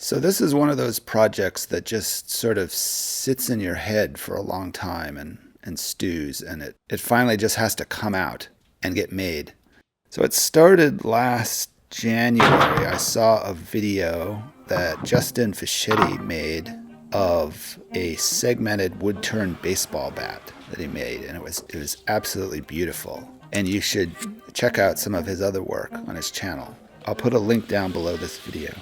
So this is one of those projects that just sort of sits in your head for a long time and stews, and it finally just has to come out and get made. So it started last January. I saw a video that Justin Fiaschetti made of a segmented wood-turned baseball bat that he made, and it was absolutely beautiful. And you should check out some of his other work on his channel. I'll put a link down below this video.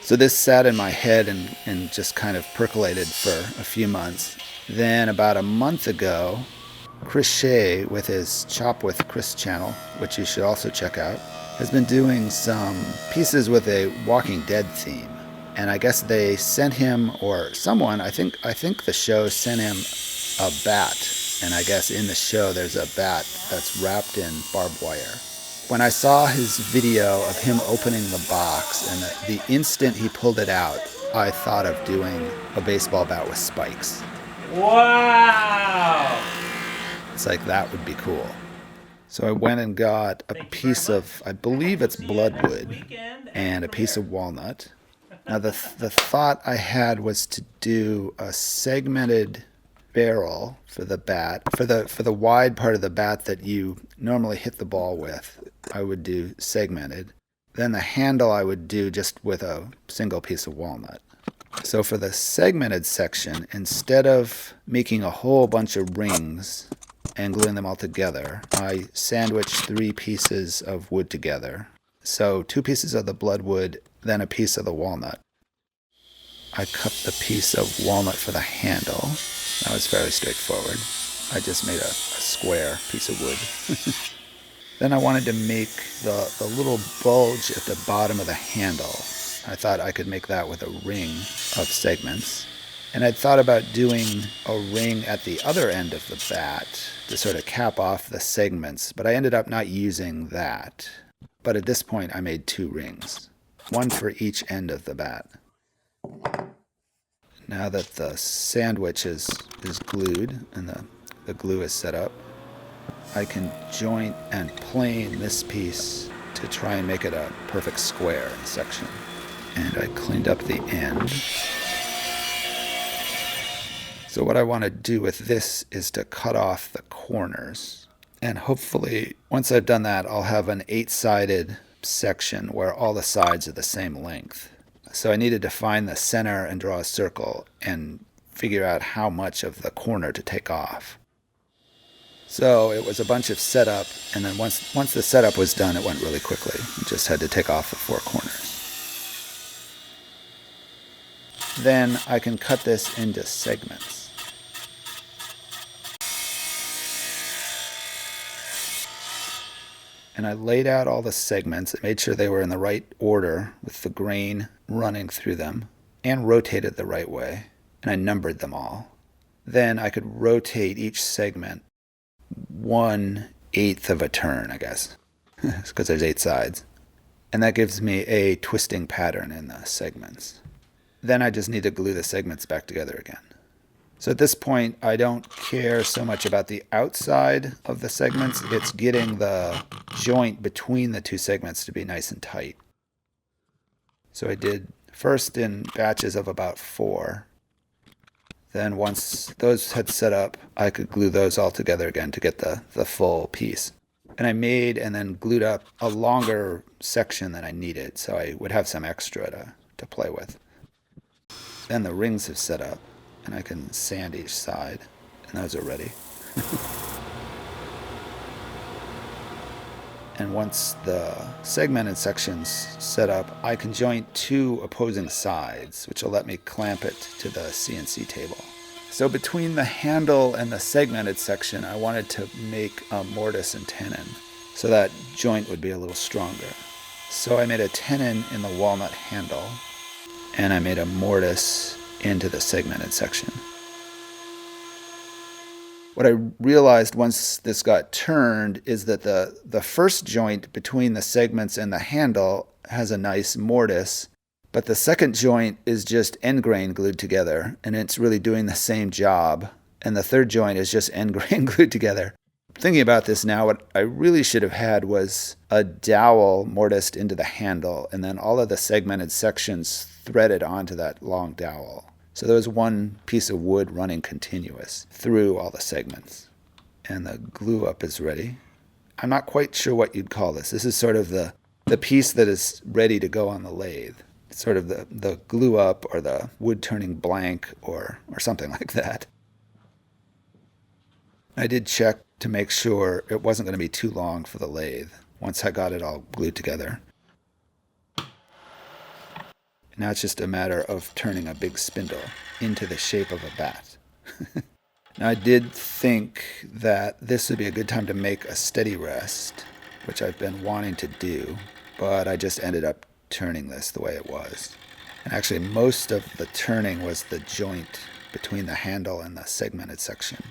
So this sat in my head and just kind of percolated for a few months. Then about a month ago, Chris Shea with his Chop with Chris channel, which you should also check out, has been doing some pieces with a Walking Dead theme. And I guess they sent him, or someone, I think the show sent him a bat. And I guess in the show there's a bat that's wrapped in barbed wire. When I saw his video of him opening the box and the instant he pulled it out, I thought of doing a baseball bat with spikes. Wow! It's like, that would be cool. So I went and got a piece of, I believe it's bloodwood, and a piece of walnut. Now the thought I had was to do a segmented barrel for the bat, for the wide part of the bat that you normally hit the ball with. I would do segmented. Then the handle I would do just with a single piece of walnut. So for the segmented section, instead of making a whole bunch of rings and gluing them all together, I sandwiched 3 pieces of wood together. So 2 pieces of the bloodwood, then a piece of the walnut. I cut the piece of walnut for the handle. That was fairly straightforward. I just made a square piece of wood. Then I wanted to make the little bulge at the bottom of the handle. I thought I could make that with a ring of segments. And I'd thought about doing a ring at the other end of the bat to sort of cap off the segments, but I ended up not using that. But at this point I made 2 rings, one for each end of the bat. Now that the sandwich is glued and the glue is set up, I can joint and plane this piece to try and make it a perfect square section. And I cleaned up the end. So what I want to do with this is to cut off the corners. And hopefully, once I've done that, I'll have an 8-sided section where all the sides are the same length. So I needed to find the center and draw a circle and figure out how much of the corner to take off. So it was a bunch of setup, and then once the setup was done, it went really quickly. You just had to take off the 4 corners. Then I can cut this into segments. And I laid out all the segments and made sure they were in the right order with the grain running through them, and rotated the right way. And I numbered them all. Then I could rotate each segment 1/8 of a turn, I guess, because there's 8 sides. And that gives me a twisting pattern in the segments. Then I just need to glue the segments back together again. So at this point, I don't care so much about the outside of the segments. It's getting the joint between the 2 segments to be nice and tight. So I did first in batches of about 4. Then once those had set up, I could glue those all together again to get the full piece. And I made and then glued up a longer section than I needed, so I would have some extra to play with. Then the rings have set up, and I can sand each side, and those are ready. And once the segmented section's set up, I can joint 2 opposing sides, which will let me clamp it to the CNC table. So between the handle and the segmented section, I wanted to make a mortise and tenon, so that joint would be a little stronger. So I made a tenon in the walnut handle, and I made a mortise into the segmented section. What I realized once this got turned is that the first joint between the segments and the handle has a nice mortise, but the second joint is just end grain glued together, and it's really doing the same job. And the third joint is just end grain glued together. thinking about this now, what I really should have had was a dowel mortised into the handle, and then all of the segmented sections threaded onto that long dowel. So there was one piece of wood running continuous through all the segments. And the glue up is ready. I'm not quite sure what you'd call this. This is sort of the piece that is ready to go on the lathe. It's sort of the glue up or the wood turning blank or something like that. I did check to make sure it wasn't going to be too long for the lathe once I got it all glued together. Now it's just a matter of turning a big spindle into the shape of a bat. Now I did think that this would be a good time to make a steady rest, which I've been wanting to do, but I just ended up turning this the way it was. And actually most of the turning was the joint between the handle and the segmented section.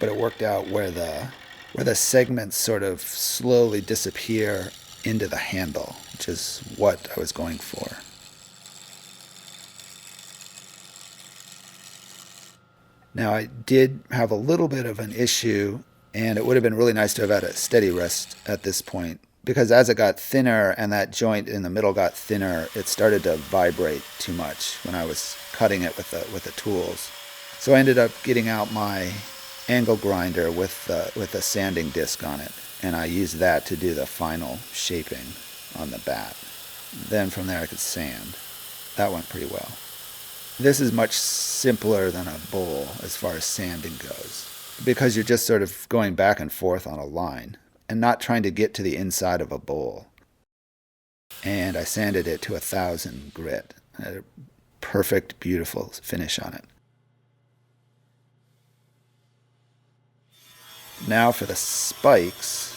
But it worked out where the segments sort of slowly disappear into the handle, which is what I was going for. Now I did have a little bit of an issue, and it would have been really nice to have had a steady rest at this point, because as it got thinner and that joint in the middle got thinner, it started to vibrate too much when I was cutting it with the tools. So I ended up getting out my angle grinder with a sanding disc on it, and I used that to do the final shaping on the bat. Then from there I could sand. That went pretty well. This is much simpler than a bowl as far as sanding goes, because you're just sort of going back and forth on a line and not trying to get to the inside of a bowl. And I sanded it to 1000 grit. I had a perfect, beautiful finish on it. Now for the spikes,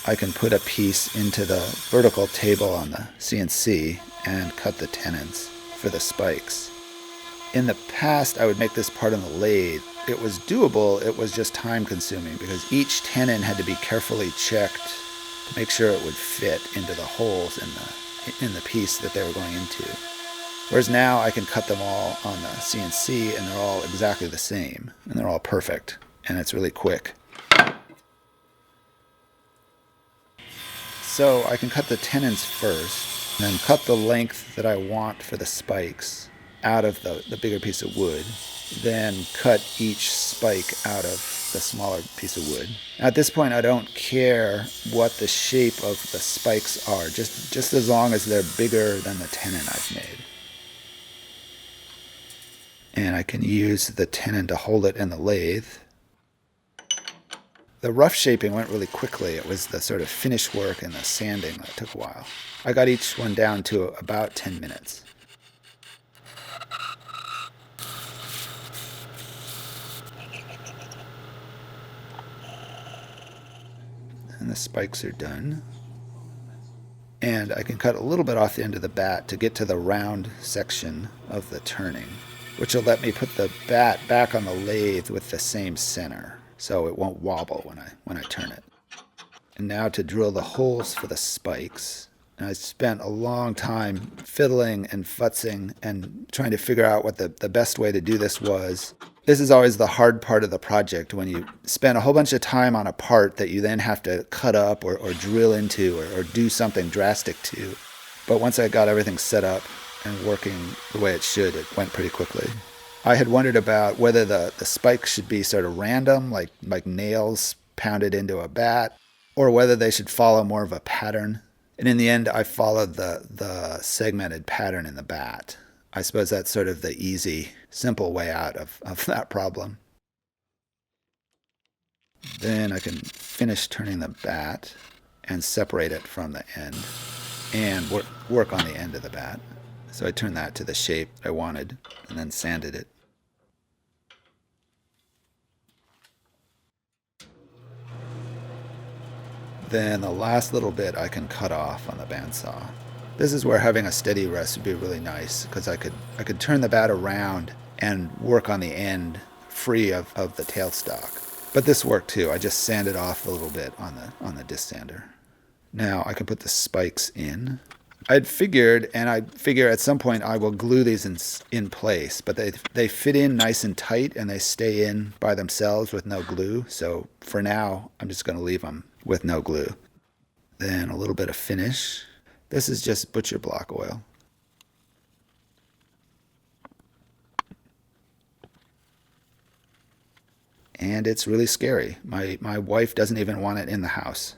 I can put a piece into the vertical table on the CNC and cut the tenons for the spikes. In the past, I would make this part on the lathe. It was doable, it was just time consuming because each tenon had to be carefully checked to make sure it would fit into the holes in the piece that they were going into. Whereas now I can cut them all on the CNC and they're all exactly the same and they're all perfect and it's really quick. So I can cut the tenons first and then cut the length that I want for the spikes out of the bigger piece of wood, then cut each spike out of the smaller piece of wood. At this point I don't care what the shape of the spikes are, just as long as they're bigger than the tenon I've made. And I can use the tenon to hold it in the lathe. The rough shaping went really quickly. It was the sort of finish work and the sanding that took a while. I got each one down to about 10 minutes. And the spikes are done. And I can cut a little bit off the end of the bat to get to the round section of the turning, which will let me put the bat back on the lathe with the same center, so it won't wobble when I turn it. And now to drill the holes for the spikes. And I spent a long time fiddling and futzing and trying to figure out what the best way to do this was. This is always the hard part of the project, when you spend a whole bunch of time on a part that you then have to cut up or drill into or do something drastic to. But once I got everything set up and working the way it should, it went pretty quickly. I had wondered about whether the spikes should be sort of random, like nails pounded into a bat, or whether they should follow more of a pattern. And in the end, I followed the segmented pattern in the bat. I suppose that's sort of the easy, simple way out of that problem. Then I can finish turning the bat and separate it from the end and work on the end of the bat. So I turned that to the shape I wanted and then sanded it. Then the last little bit I can cut off on the bandsaw. This is where having a steady rest would be really nice, because I could turn the bat around and work on the end free of the tailstock. But this worked too. I just sanded off a little bit on the disc sander. Now I can put the spikes in. I'd figured, and I figure at some point I will glue these in place, but they fit in nice and tight and they stay in by themselves with no glue. So for now, I'm just going to leave them with no glue. Then a little bit of finish. This is just butcher block oil. And it's really scary. My wife doesn't even want it in the house.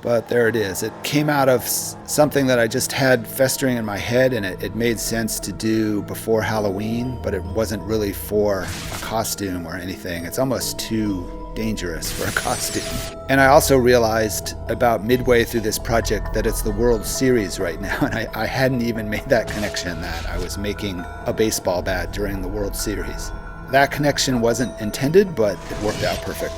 But there it is. It came out of something that I just had festering in my head, and it made sense to do before Halloween, but it wasn't really for a costume or anything. It's almost too dangerous for a costume. And I also realized about midway through this project that it's the World Series right now, and I hadn't even made that connection that I was making a baseball bat during the World Series. That connection wasn't intended, but it worked out perfect.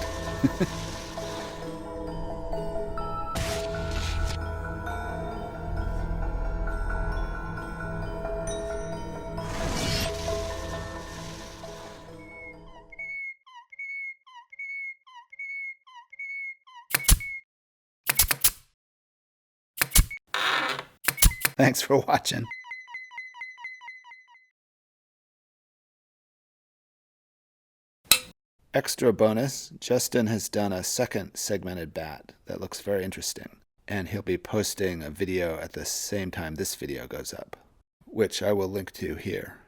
Thanks for watching. Extra bonus, Justin has done a second segmented bat that looks very interesting, and he'll be posting a video at the same time this video goes up, which I will link to here.